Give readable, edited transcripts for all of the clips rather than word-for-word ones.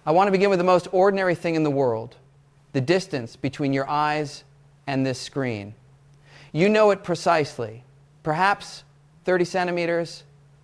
I want to begin with the most ordinary thing in the world, the distance between your eyes and this screen. You know it precisely, perhaps 30 centimeters,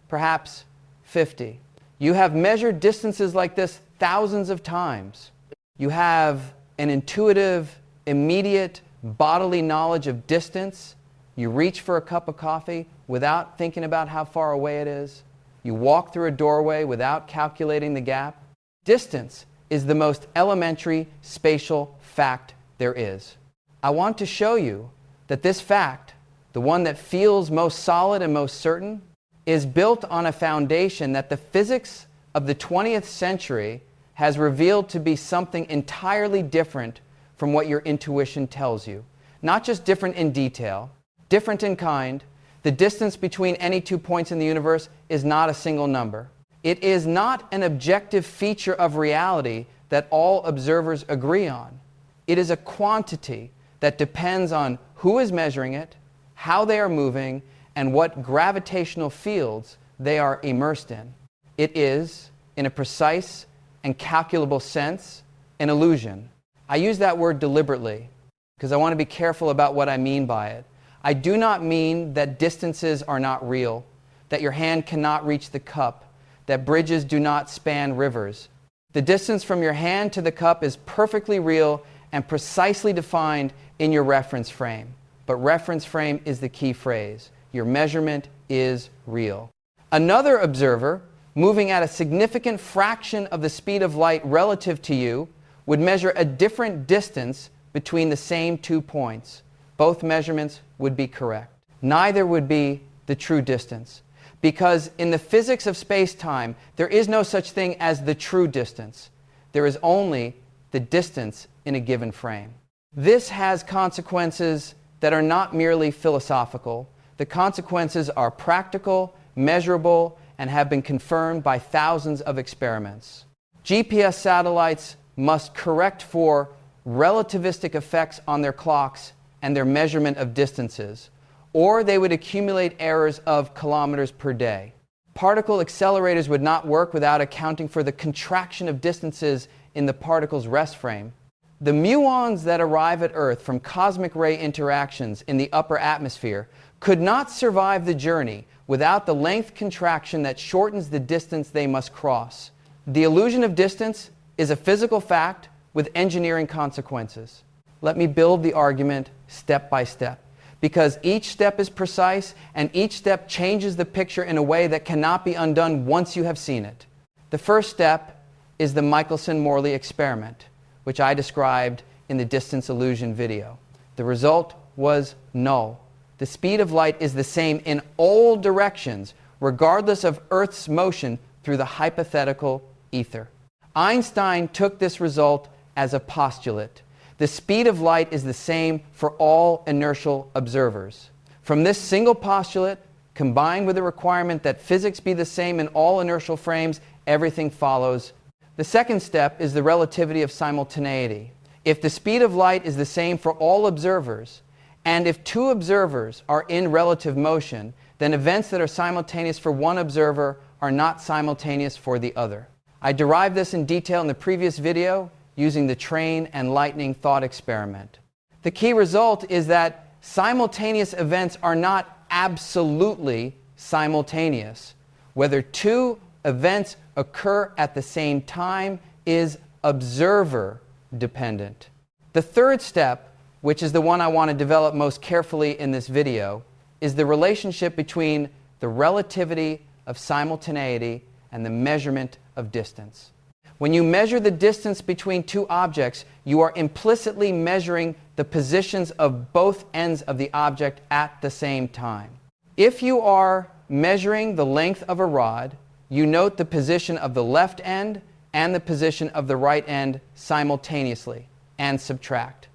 perhaps 50. You have measured distances like this thousands of times. You have an intuitive, immediate, bodily knowledge of distance. You reach for a cup of coffee without thinking about how far away it is. You walk through a doorway without calculating the gap. Distance is the most elementary spatial fact there is. I want to show you that this fact, the one that feels most solid and most certain, is built on a foundation that the physics of the 20th century has revealed to be something entirely different from what your intuition tells you. Not just different in detail, different in kind. The distance between any 2 points in the universe is not a single number. It is not an objective feature of reality that all observers agree on. It is a quantity that depends on who is measuring it, how they are moving, and what gravitational fields they are immersed in. It is, in a precise and calculable sense, an illusion. I use that word deliberately because I want to be careful about what I mean by it. I do not mean that distances are not real, that your hand cannot reach the cup, that bridges do not span rivers. The distance from your hand to the cup is perfectly real and precisely defined in your reference frame. But reference frame is the key phrase. Your measurement is real. Another observer, moving at a significant fraction of the speed of light relative to you, would measure a different distance between the same 2 points. Both measurements would be correct. Neither would be the true distance, because in the physics of space-time, there is no such thing as the true distance. There is only the distance in a given frame. This has consequences that are not merely philosophical. The consequences are practical, measurable, and have been confirmed by thousands of experiments. GPS satellites must correct for relativistic effects on their clocks and their measurement of distances, or they would accumulate errors of kilometers per day. Particle accelerators would not work without accounting for the contraction of distances in the particle's rest frame. The muons that arrive at Earth from cosmic ray interactions in the upper atmosphere could not survive the journey without the length contraction that shortens the distance they must cross. The illusion of distance is a physical fact with engineering consequences. Let me build the argument step by step, because each step is precise and each step changes the picture in a way that cannot be undone once you have seen it. The first step is the Michelson-Morley experiment, which I described in the distance illusion video. The result was null. The speed of light is the same in all directions, regardless of Earth's motion through the hypothetical ether. Einstein took this result as a postulate. The speed of light is the same for all inertial observers. From this single postulate, combined with the requirement that physics be the same in all inertial frames, everything follows. The second step is the relativity of simultaneity. If the speed of light is the same for all observers, and if two observers are in relative motion, then events that are simultaneous for one observer are not simultaneous for the other. I derived this in detail in the previous video using the train and lightning thought experiment. The key result is that simultaneous events are not absolutely simultaneous. Whether two events occur at the same time is observer dependent. The third step, which is the one I want to develop most carefully in this video, is the relationship between the relativity of simultaneity and the measurement of distance. When you measure the distance between two objects, you are implicitly measuring the positions of both ends of the object at the same time. If you are measuring the length of a rod, you note the position of the left end and the position of the right end simultaneously and subtract.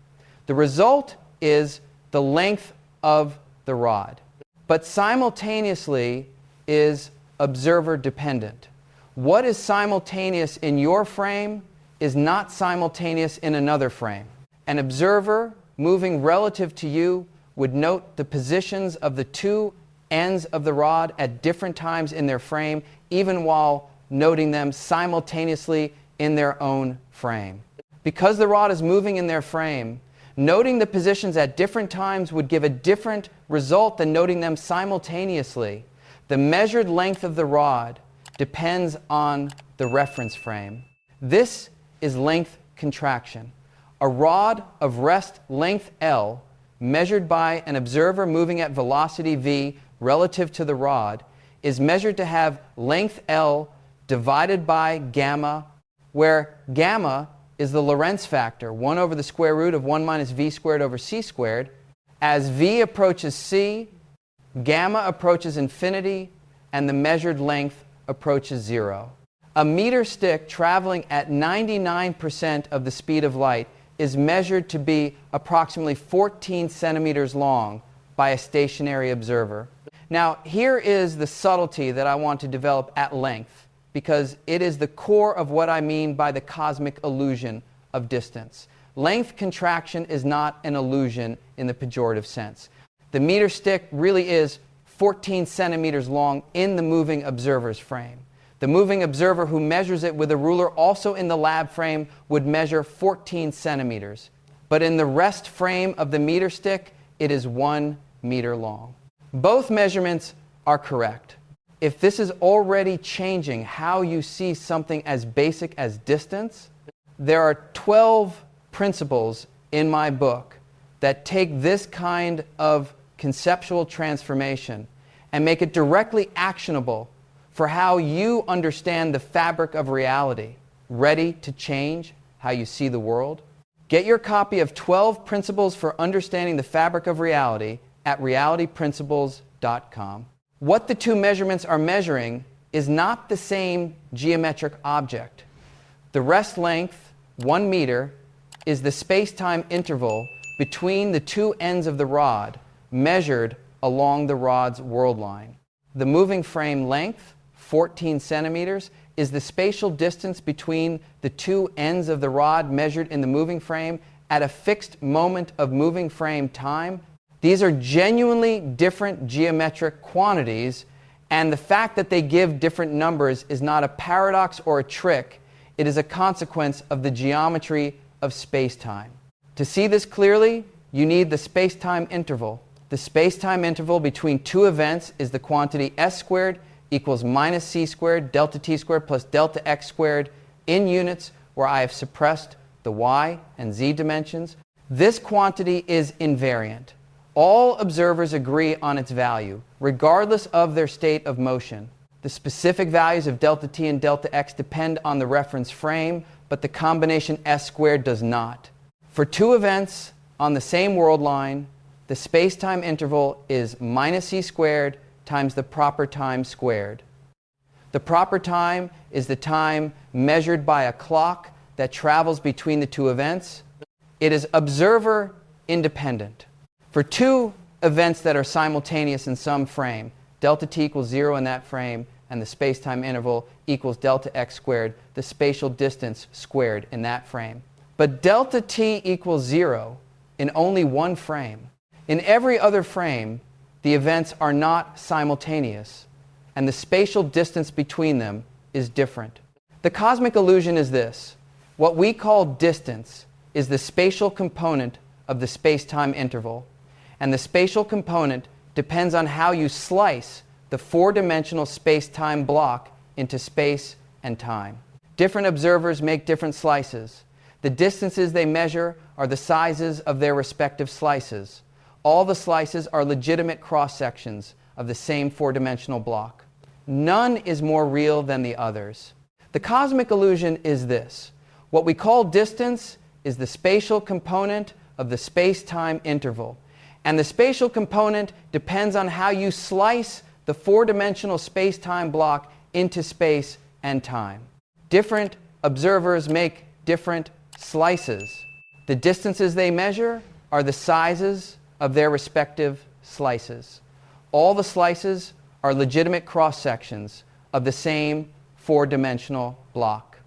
The result is the length of the rod, but simultaneously is observer dependent. What is simultaneous in your frame is not simultaneous in another frame. An observer moving relative to you would note the positions of the two ends of the rod at different times in their frame, even while noting them simultaneously in their own frame. Because the rod is moving in their frame, noting the positions at different times would give a different result than noting them simultaneously. The measured length of the rod depends on the reference frame. This is length contraction. A rod of rest length L, measured by an observer moving at velocity v relative to the rod, is measured to have length L divided by gamma, where gamma is the Lorentz factor, 1 over the square root of 1 minus v squared over c squared. As v approaches c, gamma approaches infinity, and the measured length approaches 0. A meter stick traveling at 99% of the speed of light is measured to be approximately 14 centimeters long by a stationary observer. Now, here is the subtlety that I want to develop at length, because it is the core of what I mean by the cosmic illusion of distance. Length contraction is not an illusion in the pejorative sense. The meter stick really is 14 centimeters long in the moving observer's frame. The moving observer who measures it with a ruler also in the lab frame would measure 14 centimeters. But in the rest frame of the meter stick, it is 1 meter long. Both measurements are correct. If this is already changing how you see something as basic as distance, there are 12 principles in my book that take this kind of conceptual transformation and make it directly actionable for how you understand the fabric of reality, ready to change how you see the world. Get your copy of 12 Principles for Understanding the Fabric of Reality at realityprinciples.com. What the two measurements are measuring is not the same geometric object. The rest length, 1 meter, is the space-time interval between the two ends of the rod, measured along the rod's world line. The moving frame length, 14 centimeters, is the spatial distance between the two ends of the rod measured in the moving frame at a fixed moment of moving frame time. These are genuinely different geometric quantities, and the fact that they give different numbers is not a paradox or a trick. It is a consequence of the geometry of space-time. To see this clearly, you need the space-time interval. The space-time interval between two events is the quantity s squared equals minus c squared delta t squared plus delta x squared in units where I have suppressed the y and z dimensions. This quantity is invariant. All observers agree on its value, regardless of their state of motion. The specific values of delta t and delta x depend on the reference frame, but the combination s squared does not. For two events on the same world line, the space-time interval is minus c squared times the proper time squared. The proper time is the time measured by a clock that travels between the two events. It is observer independent. For two events that are simultaneous in some frame, delta t equals 0 in that frame, and the space-time interval equals delta x squared, the spatial distance squared in that frame. But delta t equals 0 in only one frame. In every other frame, the events are not simultaneous, and the spatial distance between them is different. The cosmic illusion is this. What we call distance is the spatial component of the space-time interval, and the spatial component depends on how you slice the four-dimensional space-time block into space and time. Different observers make different slices. The distances they measure are the sizes of their respective slices. All the slices are legitimate cross-sections of the same four-dimensional block. None is more real than the others. The cosmic illusion is this. What we call distance is the spatial component of the space-time interval. And the spatial component depends on how you slice the four-dimensional space-time block into space and time. Different observers make different slices. The distances they measure are the sizes of their respective slices. All the slices are legitimate cross-sections of the same four-dimensional block.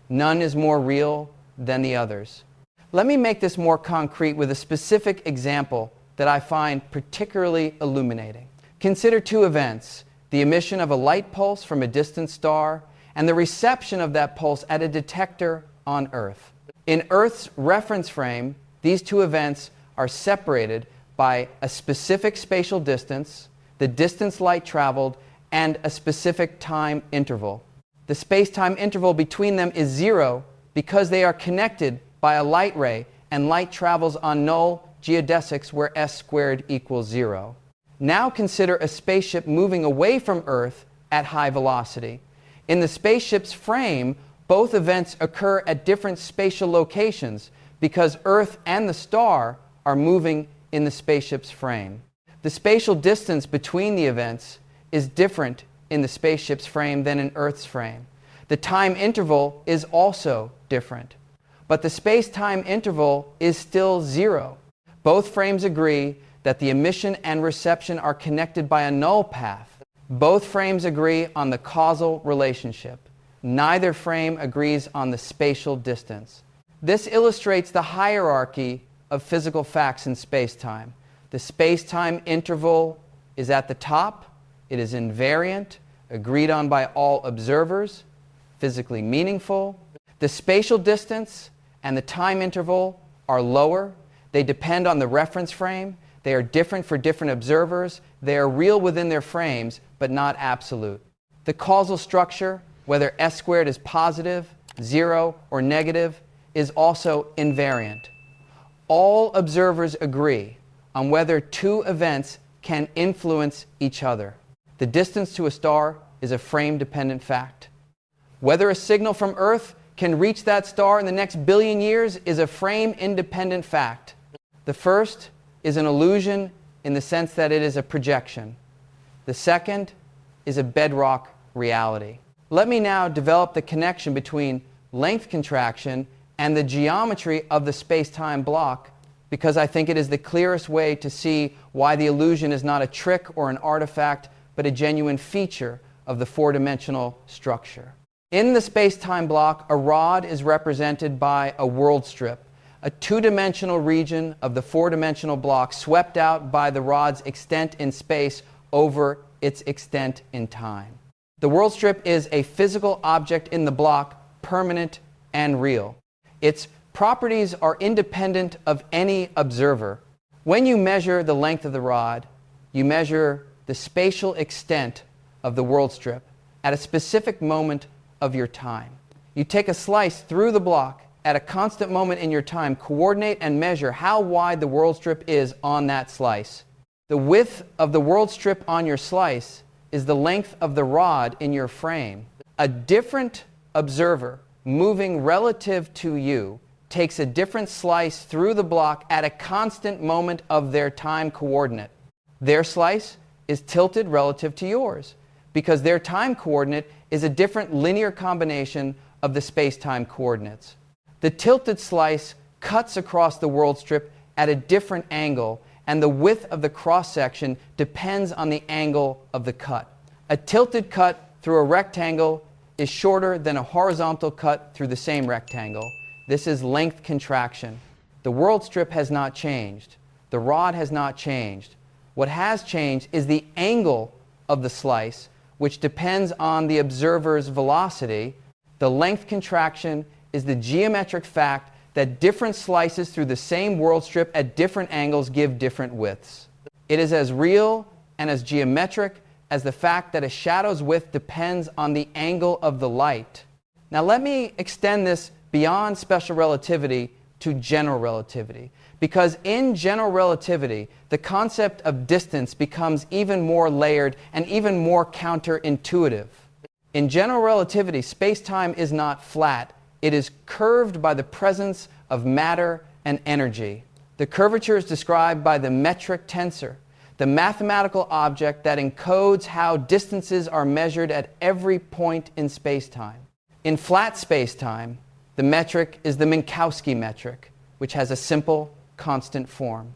None is more real than the others. Let me make this more concrete with a specific example that I find particularly illuminating. Consider two events, the emission of a light pulse from a distant star and the reception of that pulse at a detector on Earth. In Earth's reference frame, these two events are separated by a specific spatial distance, the distance light traveled, and a specific time interval. The space-time interval between them is 0 because they are connected by a light ray, and light travels on null geodesics where s squared equals 0. Now consider a spaceship moving away from Earth at high velocity. In the spaceship's frame, both events occur at different spatial locations because Earth and the star are moving in the spaceship's frame. The spatial distance between the events is different in the spaceship's frame than in Earth's frame. The time interval is also different. But the space-time interval is still 0. Both frames agree that the emission and reception are connected by a null path. Both frames agree on the causal relationship. Neither frame agrees on the spatial distance. This illustrates the hierarchy of physical facts in space-time. The space-time interval is at the top. It is invariant, agreed on by all observers, physically meaningful. The spatial distance and the time interval are lower. They depend on the reference frame. They are different for different observers. They are real within their frames, but not absolute. The causal structure, whether s squared is positive, 0, or negative, is also invariant. All observers agree on whether two events can influence each other. The distance to a star is a frame-dependent fact. Whether a signal from Earth can reach that star in the next billion years is a frame-independent fact. The first is an illusion in the sense that it is a projection. The second is a bedrock reality. Let me now develop the connection between length contraction and the geometry of the space-time block, because I think it is the clearest way to see why the illusion is not a trick or an artifact, but a genuine feature of the four-dimensional structure. In the space-time block, a rod is represented by a world strip, a two-dimensional region of the four-dimensional block swept out by the rod's extent in space over its extent in time. The world strip is a physical object in the block, permanent and real. Its properties are independent of any observer. When you measure the length of the rod, you measure the spatial extent of the world strip at a specific moment of your time. You take a slice through the block at a constant moment in your time, coordinate and measure how wide the world strip is on that slice. The width of the world strip on your slice is the length of the rod in your frame. A different observer moving relative to you takes a different slice through the block at a constant moment of their time coordinate. Their slice is tilted relative to yours because their time coordinate is a different linear combination of the space-time coordinates. The tilted slice cuts across the world strip at a different angle, and the width of the cross-section depends on the angle of the cut. A tilted cut through a rectangle is shorter than a horizontal cut through the same rectangle. This is length contraction. The world strip has not changed. The rod has not changed. What has changed is the angle of the slice, which depends on the observer's velocity. The length contraction is the geometric fact that different slices through the same world strip at different angles give different widths. It is as real and as geometric as the fact that a shadow's width depends on the angle of the light. Now let me extend this beyond special relativity to general relativity, because in general relativity, the concept of distance becomes even more layered and even more counterintuitive. In general relativity, space-time is not flat. It is curved by the presence of matter and energy. The curvature is described by the metric tensor, the mathematical object that encodes how distances are measured at every point in space-time. In flat space-time, the metric is the Minkowski metric, which has a simple, constant form.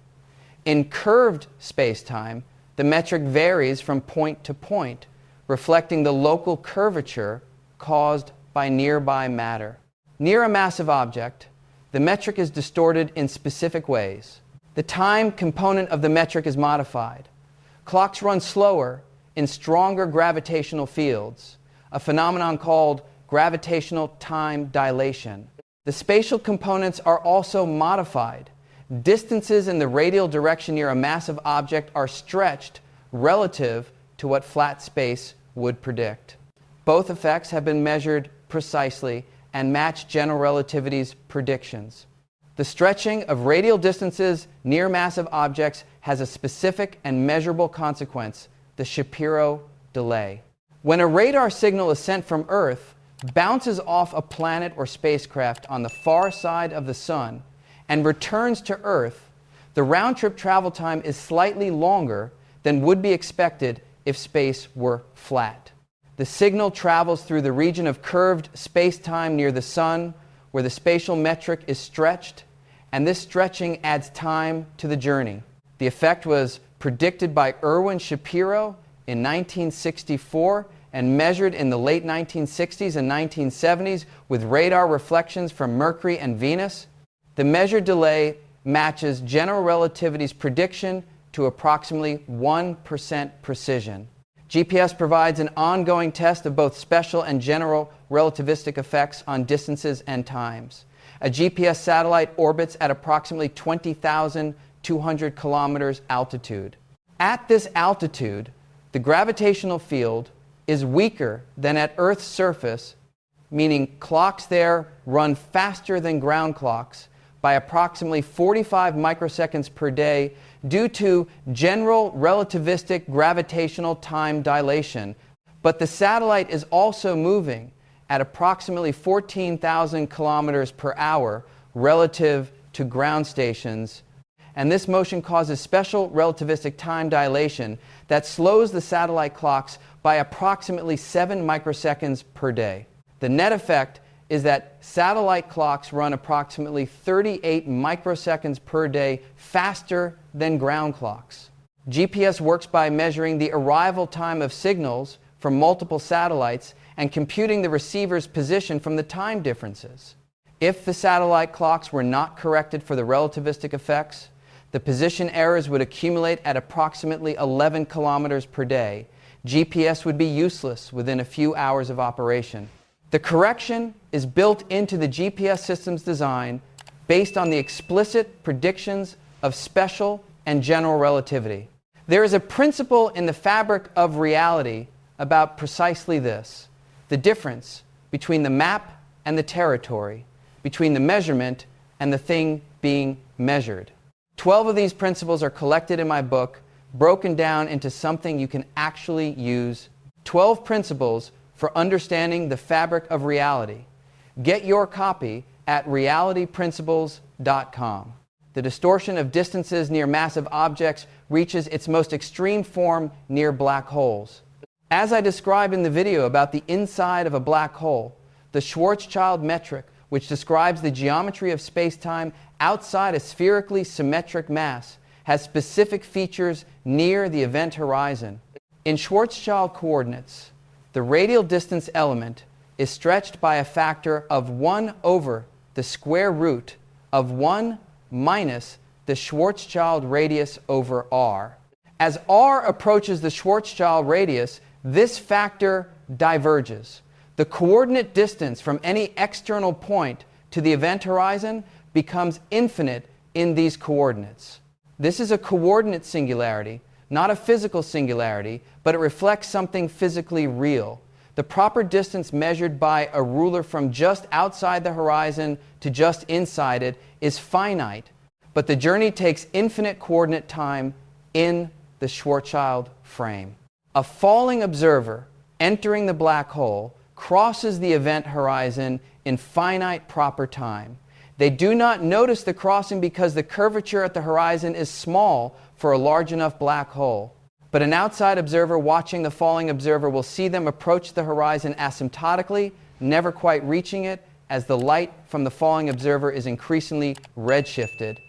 In curved space-time, the metric varies from point to point, reflecting the local curvature caused by nearby matter. Near a massive object, the metric is distorted in specific ways. The time component of the metric is modified. Clocks run slower in stronger gravitational fields. a phenomenon called gravitational time dilation. The spatial components are also modified. Distances in the radial direction near a massive object are stretched relative to what flat space would predict. Both effects have been measured precisely and match general relativity's predictions. The stretching of radial distances near massive objects has a specific and measurable consequence, the Shapiro delay. When a radar signal is sent from Earth, bounces off a planet or spacecraft on the far side of the Sun, and returns to Earth, the round-trip travel time is slightly longer than would be expected if space were flat. The signal travels through the region of curved space-time near the Sun, where the spatial metric is stretched, and this stretching adds time to the journey. The effect was predicted by Erwin Shapiro in 1964 and measured in the late 1960s and 1970s with radar reflections from Mercury and Venus. The measured delay matches general relativity's prediction to approximately 1% precision. GPS provides an ongoing test of both special and general relativistic effects on distances and times. A GPS satellite orbits at approximately 20,200 kilometers altitude. At this altitude, the gravitational field is weaker than at Earth's surface, meaning clocks there run faster than ground clocks by approximately 45 microseconds per day due to general relativistic gravitational time dilation. But the satellite is also moving at approximately 14,000 kilometers per hour relative to ground stations, and this motion causes special relativistic time dilation that slows the satellite clocks by approximately 7 microseconds per day. The net effect is that satellite clocks run approximately 38 microseconds per day faster than ground clocks. GPS works by measuring the arrival time of signals from multiple satellites and computing the receiver's position from the time differences. If the satellite clocks were not corrected for the relativistic effects, the position errors would accumulate at approximately 11 kilometers per day. GPS would be useless within a few hours of operation. The correction is built into the GPS system's design based on the explicit predictions of special and general relativity. There is a principle in the fabric of reality about precisely this: the difference between the map and the territory, between the measurement and the thing being measured. 12 of these principles are collected in my book, broken down into something you can actually use. 12 principles for understanding the fabric of reality. Get your copy at realityprinciples.com. The distortion of distances near massive objects reaches its most extreme form near black holes. As I described in the video about the inside of a black hole, the Schwarzschild metric, which describes the geometry of space-time outside a spherically symmetric mass, has specific features near the event horizon. In Schwarzschild coordinates, the radial distance element is stretched by a factor of 1 over the square root of 1 minus the Schwarzschild radius over r. As r approaches the Schwarzschild radius, this factor diverges. The coordinate distance from any external point to the event horizon becomes infinite in these coordinates. This is a coordinate singularity, not a physical singularity, but it reflects something physically real. The proper distance measured by a ruler from just outside the horizon to just inside it is finite, but the journey takes infinite coordinate time in the Schwarzschild frame. A falling observer entering the black hole crosses the event horizon in finite proper time. They do not notice the crossing because the curvature at the horizon is small for a large enough black hole. But an outside observer watching the falling observer will see them approach the horizon asymptotically, never quite reaching it, as the light from the falling observer is increasingly redshifted.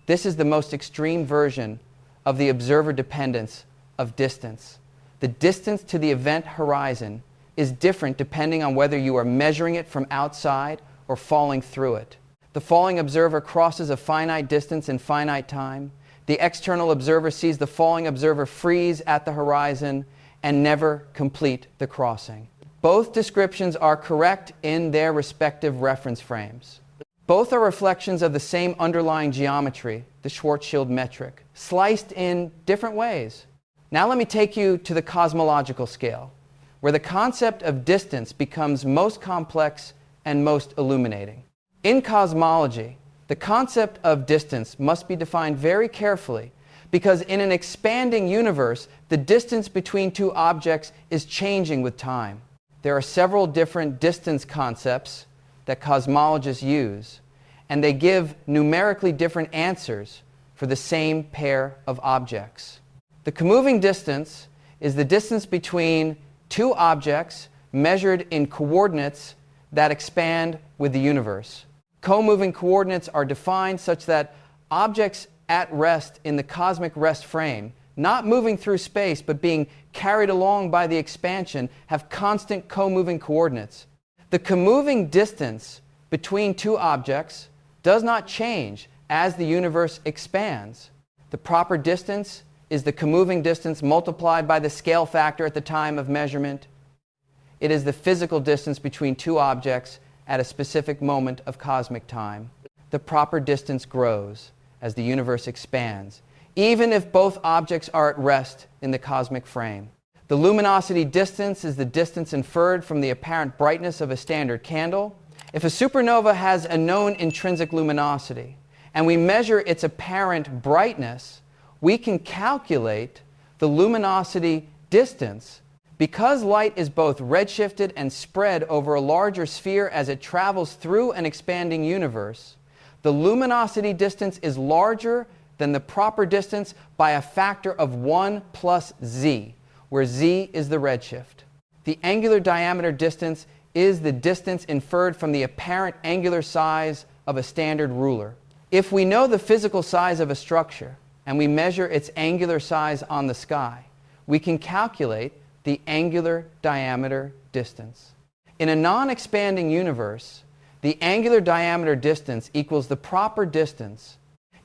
This is the most extreme version of the observer dependence of distance. The distance to the event horizon is different depending on whether you are measuring it from outside or falling through it. The falling observer crosses a finite distance in finite time. The external observer sees the falling observer freeze at the horizon and never complete the crossing. Both descriptions are correct in their respective reference frames. Both are reflections of the same underlying geometry, the Schwarzschild metric, sliced in different ways. Now let me take you to the cosmological scale, where the concept of distance becomes most complex and most illuminating. In cosmology, the concept of distance must be defined very carefully, because in an expanding universe, the distance between two objects is changing with time. There are several different distance concepts that cosmologists use, and they give numerically different answers for the same pair of objects. The comoving distance is the distance between two objects measured in coordinates that expand with the universe. Comoving coordinates are defined such that objects at rest in the cosmic rest frame, not moving through space but being carried along by the expansion, have constant comoving coordinates. The comoving distance between two objects does not change as the universe expands. The proper distance is the comoving distance multiplied by the scale factor at the time of measurement. It is the physical distance between two objects at a specific moment of cosmic time. The proper distance grows as the universe expands, even if both objects are at rest in the cosmic frame. The luminosity distance is the distance inferred from the apparent brightness of a standard candle. If a supernova has a known intrinsic luminosity, and we measure its apparent brightness, we can calculate the luminosity distance. Because light is both redshifted and spread over a larger sphere as it travels through an expanding universe, the luminosity distance is larger than the proper distance by a factor of 1 plus z, where z is the redshift. The angular diameter distance is the distance inferred from the apparent angular size of a standard ruler. If we know the physical size of a structure, and we measure its angular size on the sky, we can calculate the angular diameter distance. In a non-expanding universe, the angular diameter distance equals the proper distance.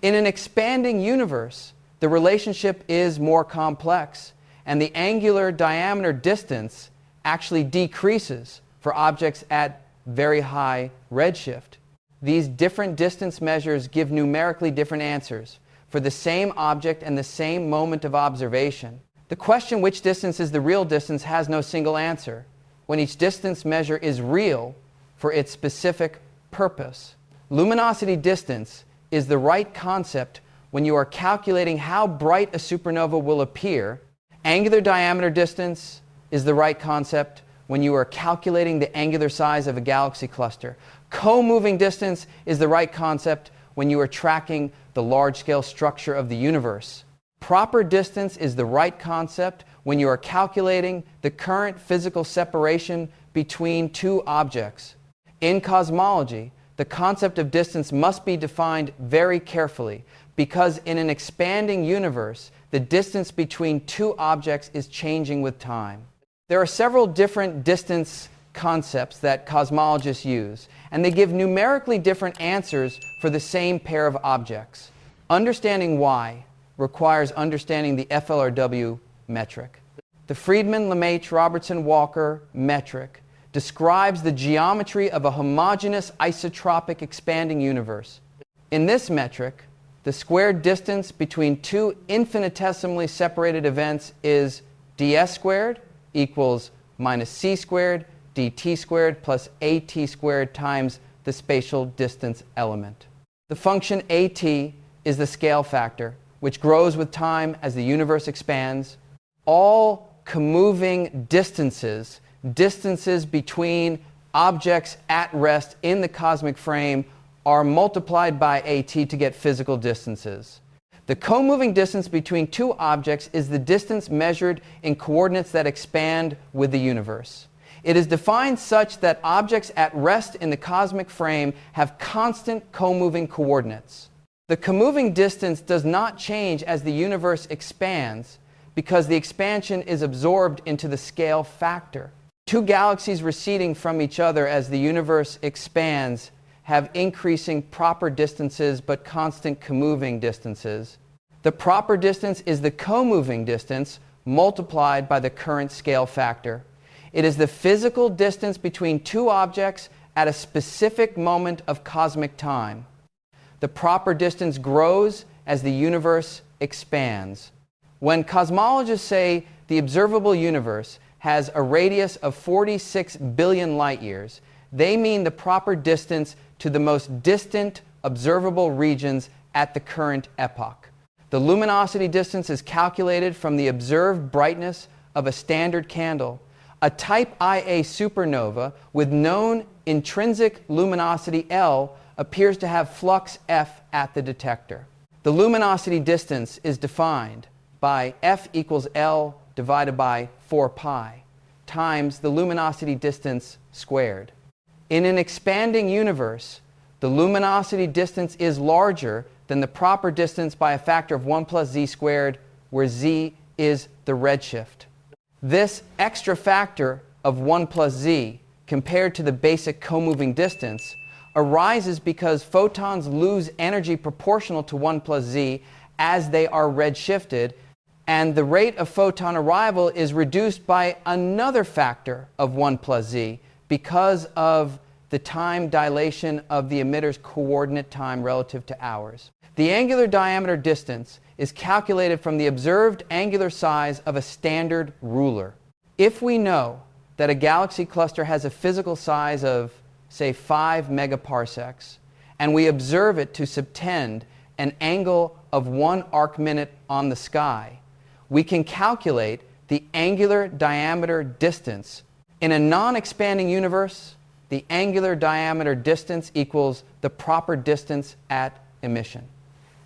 In an expanding universe, the relationship is more complex, and the angular diameter distance actually decreases for objects at very high redshift. These different distance measures give numerically different answers for the same object and the same moment of observation. The question which distance is the real distance has no single answer, when each distance measure is real for its specific purpose. Luminosity distance is the right concept when you are calculating how bright a supernova will appear. Angular diameter distance is the right concept when you are calculating the angular size of a galaxy cluster. Co-moving distance is the right concept when you are tracking the large-scale structure of the universe. Proper distance is the right concept when you are calculating the current physical separation between two objects. In cosmology, the concept of distance must be defined very carefully, because in an expanding universe, the distance between two objects is changing with time. There are several different distance concepts that cosmologists use, and they give numerically different answers for the same pair of objects. Understanding why requires understanding the FLRW metric. The Friedmann-Lemaitre-Robertson-Walker metric describes the geometry of a homogeneous isotropic expanding universe. In this metric, the squared distance between two infinitesimally separated events is ds squared equals minus c squared dt squared plus at squared times the spatial distance element. The function at is the scale factor, which grows with time as the universe expands. All comoving distances, distances between objects at rest in the cosmic frame, are multiplied by at to get physical distances. The comoving distance between two objects is the distance measured in coordinates that expand with the universe. It is defined such that objects at rest in the cosmic frame have constant comoving coordinates. The comoving distance does not change as the universe expands, because the expansion is absorbed into the scale factor. Two galaxies receding from each other as the universe expands have increasing proper distances but constant comoving distances. The proper distance is the comoving distance multiplied by the current scale factor. It is the physical distance between two objects at a specific moment of cosmic time. The proper distance grows as the universe expands. When cosmologists say the observable universe has a radius of 46 billion light years, they mean the proper distance to the most distant observable regions at the current epoch. The luminosity distance is calculated from the observed brightness of a standard candle. A type Ia supernova with known intrinsic luminosity L appears to have flux F at the detector. The luminosity distance is defined by F equals L divided by 4 pi times the luminosity distance squared. In an expanding universe, the luminosity distance is larger than the proper distance by a factor of 1 plus z squared, where z is the redshift. This extra factor of 1 plus z compared to the basic comoving distance arises because photons lose energy proportional to 1 plus z as they are redshifted, and the rate of photon arrival is reduced by another factor of 1 plus z because of the time dilation of the emitter's coordinate time relative to ours. The angular diameter distance is calculated from the observed angular size of a standard ruler. If we know that a galaxy cluster has a physical size of, say, 5 megaparsecs, and we observe it to subtend an angle of 1 arc minute on the sky, we can calculate the angular diameter distance. In a non-expanding universe, the angular diameter distance equals the proper distance at emission.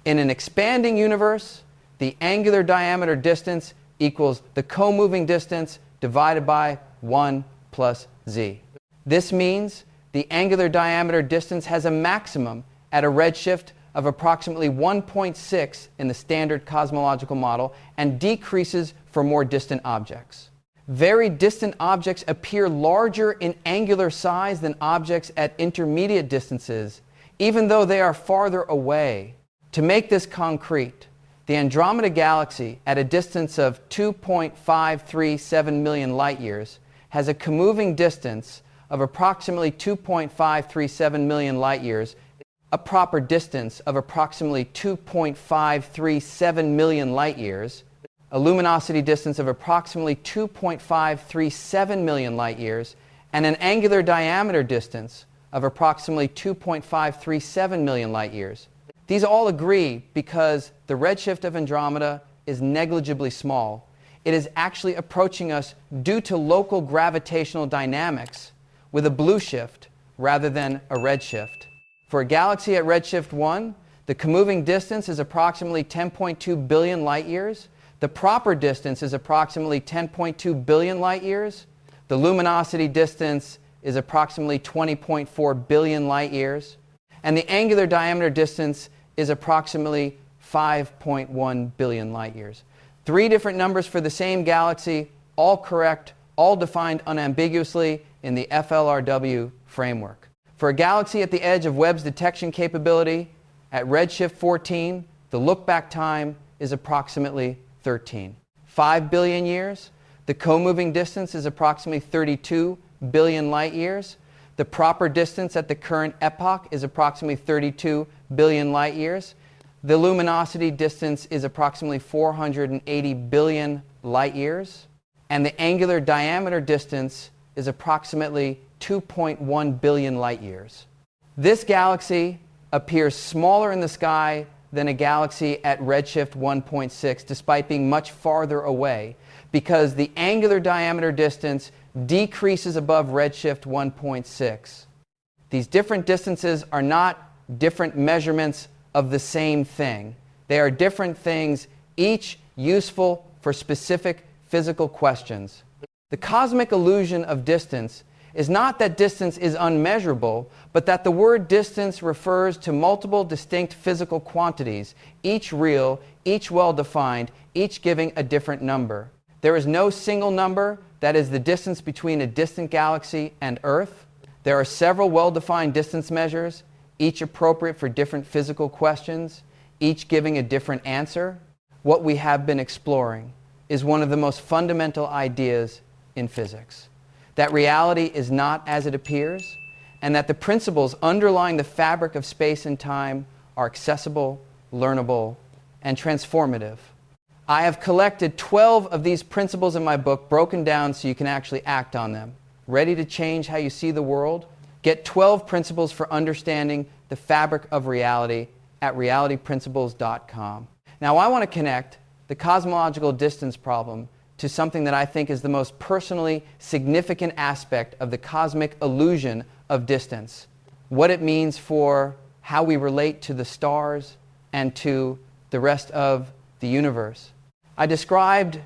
In an expanding universe, the angular diameter distance equals the comoving distance divided by 1 plus z. This means the angular diameter distance has a maximum at a redshift of approximately 1.6 in the standard cosmological model and decreases for more distant objects. Very distant objects appear larger in angular size than objects at intermediate distances, even though they are farther away. To make this concrete, the Andromeda galaxy at a distance of 2.537 million light years has a comoving distance of approximately 2.537 million light years, a proper distance of approximately 2.537 million light years, a luminosity distance of approximately 2.537 million light years, and an angular diameter distance of approximately 2.537 million light years. These all agree because the redshift of Andromeda is negligibly small. It is actually approaching us due to local gravitational dynamics with a blue shift rather than a redshift. For a galaxy at redshift 1, the comoving distance is approximately 10.2 billion light years. The proper distance is approximately 10.2 billion light years. The luminosity distance is approximately 20.4 billion light years. And the angular diameter distance is approximately 5.1 billion light years. 3 different numbers for the same galaxy, all correct, all defined unambiguously in the FLRW framework. For a galaxy at the edge of Webb's detection capability, at redshift 14, the look-back time is approximately 13. 5 billion years, the comoving distance is approximately 32 billion light years. The proper distance at the current epoch is approximately 32 billion light years. The luminosity distance is approximately 480 billion light years. And the angular diameter distance is approximately 2.1 billion light years. This galaxy appears smaller in the sky than a galaxy at redshift 1.6, despite being much farther away, because the angular diameter distance decreases above redshift 1.6. These different distances are not different measurements of the same thing. They are different things, each useful for specific physical questions. The cosmic illusion of distance is not that distance is unmeasurable, but that the word distance refers to multiple distinct physical quantities, each real, each well-defined, each giving a different number. There is no single number that is the distance between a distant galaxy and Earth. There are several well-defined distance measures, each appropriate for different physical questions, each giving a different answer. What we have been exploring is one of the most fundamental ideas in physics. that reality is not as it appears, and that the principles underlying the fabric of space and time are accessible, learnable, and transformative. I have collected 12 of these principles in my book, broken down so you can actually act on them. Ready to change how you see the world? Get 12 principles for understanding the fabric of reality at realityprinciples.com. Now, I want to connect the cosmological distance problem to something that I think is the most personally significant aspect of the cosmic illusion of distance. What it means for how we relate to the stars and to the rest of the universe. I described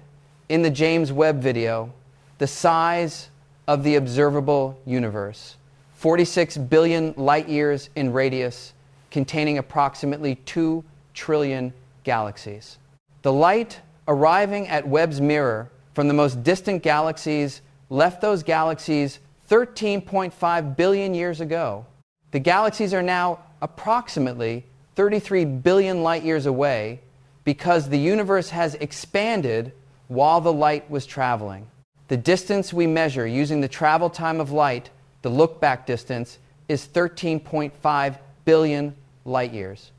in the James Webb video the size of the observable universe, 46 billion light years in radius, containing approximately 2 trillion galaxies. The light arriving at Webb's mirror from the most distant galaxies left those galaxies 13.5 billion years ago. The galaxies are now approximately 33 billion light years away because the universe has expanded while the light was traveling. The distance we measure using the travel time of light, the look-back distance, is 13.5 billion light years.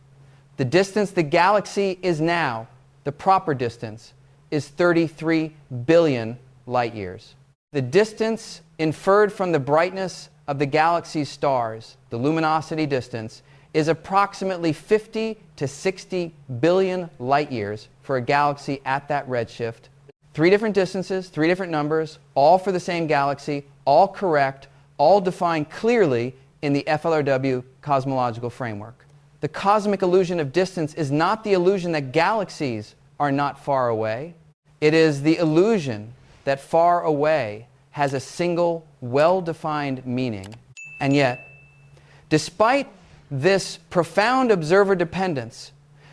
The distance the galaxy is now, the proper distance, is 33 billion light years. The distance inferred from the brightness of the galaxy's stars, the luminosity distance, is approximately 50 to 60 billion light years for a galaxy at that redshift. 3 different distances, 3 different numbers, all for the same galaxy, all correct, all defined clearly in the FLRW cosmological framework. The cosmic illusion of distance is not the illusion that galaxies are not far away. It is the illusion that far away has a single, well-defined meaning. And yet, despite this profound observer dependence,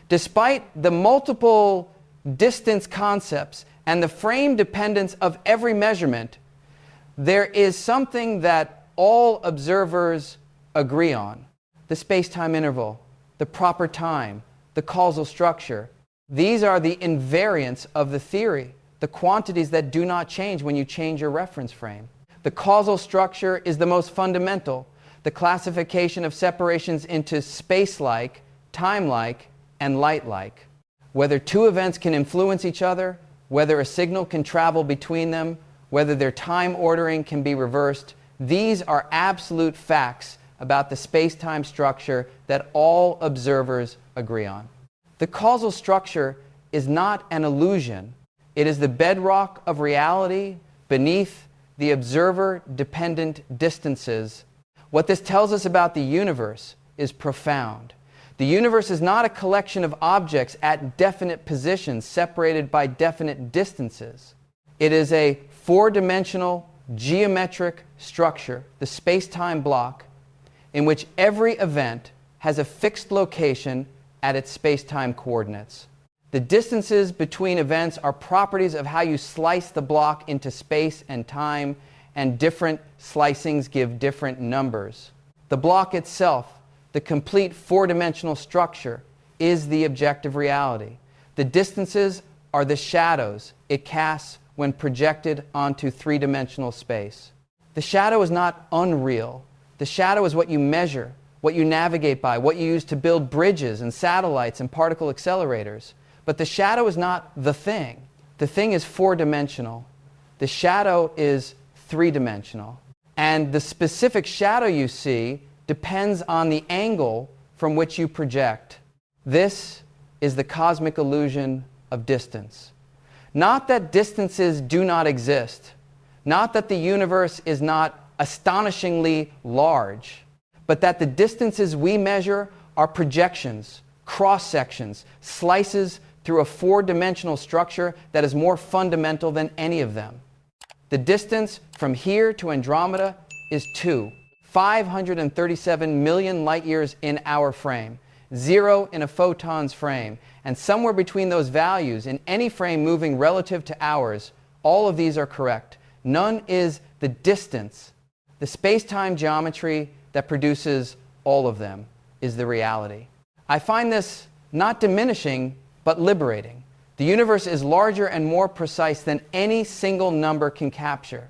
despite the multiple distance concepts and the frame dependence of every measurement, there is something that all observers agree on: the space-time interval, the proper time, the causal structure. These are the invariants of the theory, the quantities that do not change when you change your reference frame. The causal structure is the most fundamental, the classification of separations into space-like, time-like, and light-like. Whether 2 events can influence each other, whether a signal can travel between them, whether their time ordering can be reversed, these are absolute facts about the space-time structure that all observers agree on. The causal structure is not an illusion. It is the bedrock of reality beneath the observer-dependent distances. What this tells us about the universe is profound. The universe is not a collection of objects at definite positions separated by definite distances. It is a 4-dimensional geometric structure, the space-time block, in which every event has a fixed location at its space-time coordinates. The distances between events are properties of how you slice the block into space and time, and different slicings give different numbers. The block itself, the complete 4-dimensional structure, is the objective reality. The distances are the shadows it casts when projected onto 3-dimensional space. The shadow is not unreal. The shadow is what you measure, what you navigate by, what you use to build bridges and satellites and particle accelerators. But the shadow is not the thing. The thing is 4-dimensional. The shadow is 3-dimensional. And the specific shadow you see depends on the angle from which you project. This is the cosmic illusion of distance. Not that distances do not exist, not that the universe is not astonishingly large, but that the distances we measure are projections, cross-sections, slices through a 4-dimensional structure that is more fundamental than any of them. The distance from here to Andromeda is 2, 537 million light years in our frame, 0 in a photon's frame, and somewhere between those values in any frame moving relative to ours, all of these are correct. None is the distance. The space-time geometry that produces all of them is the reality. I find this not diminishing, but liberating. The universe is larger and more precise than any single number can capture.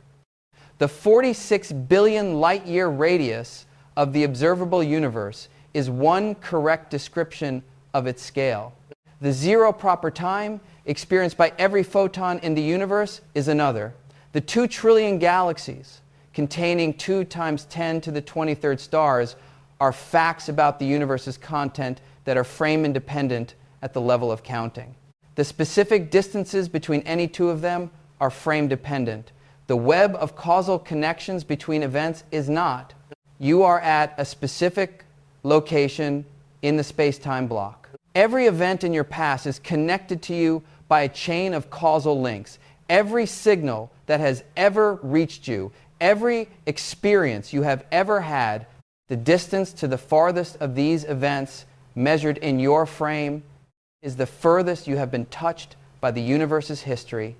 The 46 billion light-year radius of the observable universe is one correct description of its scale. The zero proper time experienced by every photon in the universe is another. The 2 trillion galaxies containing 2 times 10 to the 23rd stars are facts about the universe's content that are frame independent at the level of counting. The specific distances between any 2 of them are frame dependent. The web of causal connections between events is not. You are at a specific location in the space-time block. Every event in your past is connected to you by a chain of causal links. Every signal that has ever reached you, every experience you have ever had, the distance to the farthest of these events measured in your frame is the furthest you have been touched by the universe's history.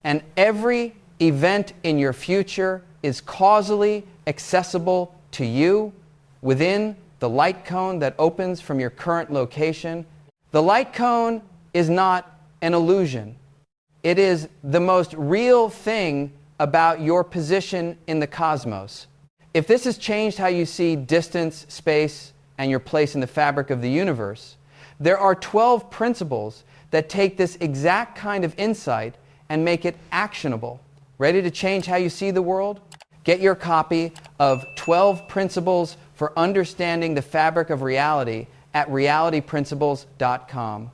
And every event in your future is causally accessible to you within the light cone that opens from your current location. The light cone is not an illusion. It is the most real thing about your position in the cosmos. If this has changed how you see distance, space, and your place in the fabric of the universe, there are 12 principles that take this exact kind of insight and make it actionable. Ready to change how you see the world? Get your copy of 12 Principles for Understanding the Fabric of Reality at realityprinciples.com.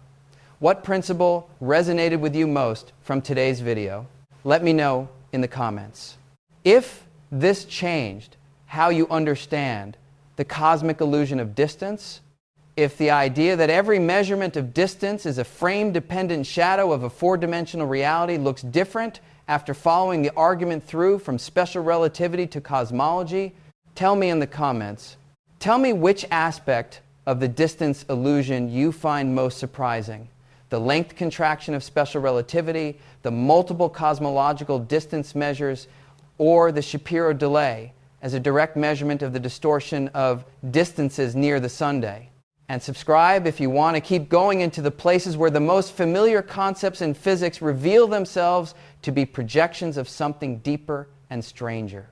What principle resonated with you most from today's video? Let me know in the comments. If this changed how you understand the cosmic illusion of distance, if the idea that every measurement of distance is a frame-dependent shadow of a 4-dimensional reality looks different after following the argument through from special relativity to cosmology, tell me in the comments. Tell me which aspect of the distance illusion you find most surprising. The length contraction of special relativity, the multiple cosmological distance measures, or the Shapiro delay as a direct measurement of the distortion of distances near the sunday. And subscribe if you want to keep going into the places where the most familiar concepts in physics reveal themselves to be projections of something deeper and stranger.